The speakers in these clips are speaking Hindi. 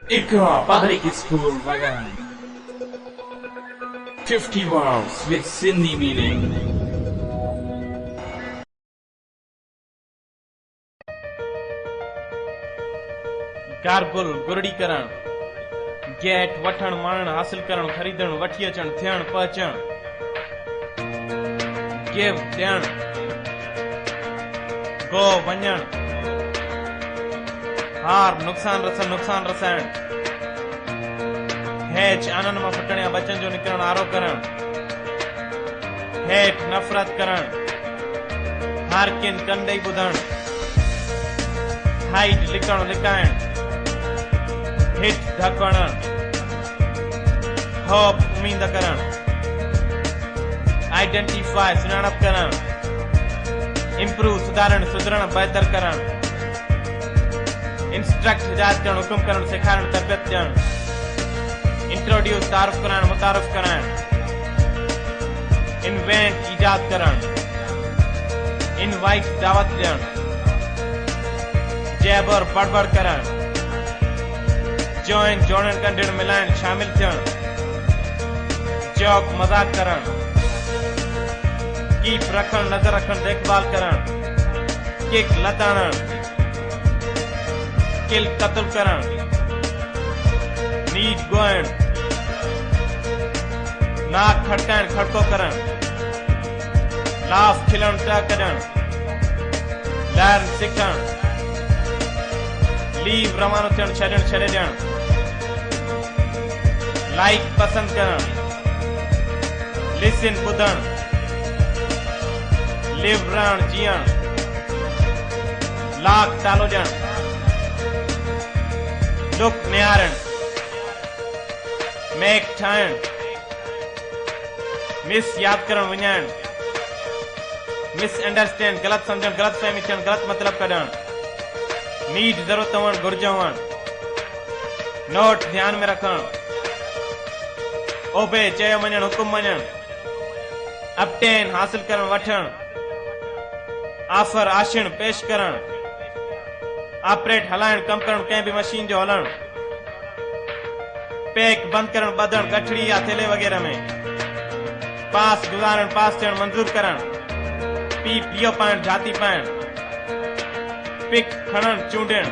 Ikra Public School Vagan. 50 words with Sindhi meaning. Gargle गुरड़ी करण, गेट वठण माणण हासिल करण खरीदण वठी अचण थियण पहुचण, गिव ॾियण, गो वञण, हार नुक़सान रसाइण, हेच आनंद मां फटण या बचन जो निकरण आरो करण, हेठ नफ़रत करण, हार किन कंदई ॿुधण, हाइट लिकण लिकाइण, हिट ढकण, होप उम्मीद करण, आइडेंटिफाई सुञाणप करण, इम्प्रूव सुधारण सुधरण बहितर करण, इंस्ट्रक्ट हिदायत करण हुकुम करण सेखारण तरबियत ॾियण, इंट्रोड्यूस तारुफ कराइण मुतारुफ कराइण, इन्वेंट ईजाद करण, इनवाइट दावत ॾियण, जैब और बड़बड़ करण, जॉइन जोड़न कंडण मिलाइण शामिल थियण, जोक मजाक करण, कीप रखण नज़र रखण देखभाल करण, किक लताणण, किल कत्ल करण, नीट गोइण, नाक खड़काइण खड़को करण, लाफ खिलण टा कढण, लर्न सिखण, लीव रवानो थियण छॾण छॾे ॾियण, लाइक पसंद करण, लिसन ॿुधण, लिव रहण जीअण, लाख तालो ॾियण, लुक निहारण, मेक ठाहिण, मिस याद करण विञाइण, मिस अंडरस्टैंड गलत समझण गलत फहमी थियण गलत मतलब कढण, नीड जरूरत हुअण घुर्ज हुअण, नोट ध्यान में रखण, ओबे चयो मञण हुकुम मञण, अपटेन हासिल करण वठण, ऑफर आशिण पेश करण, ऑपरेट हलाइण कम करण कंहिं भी मशीन जो हलण, पैक बंद करण ॿधण गठड़ी या थेले वगैरह में, पास गुज़ारण पास थियण मंजूर करण, पीप लियो पाइण जाती पाइण, पिक खणण चूंडण,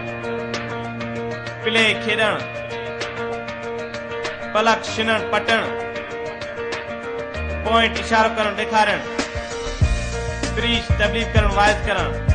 प्ले खेॾण, पलक छिनण पटण, पॉइंट इशारो करण ॾेखारण, ब्रीच तबलीग करण वाइज करण,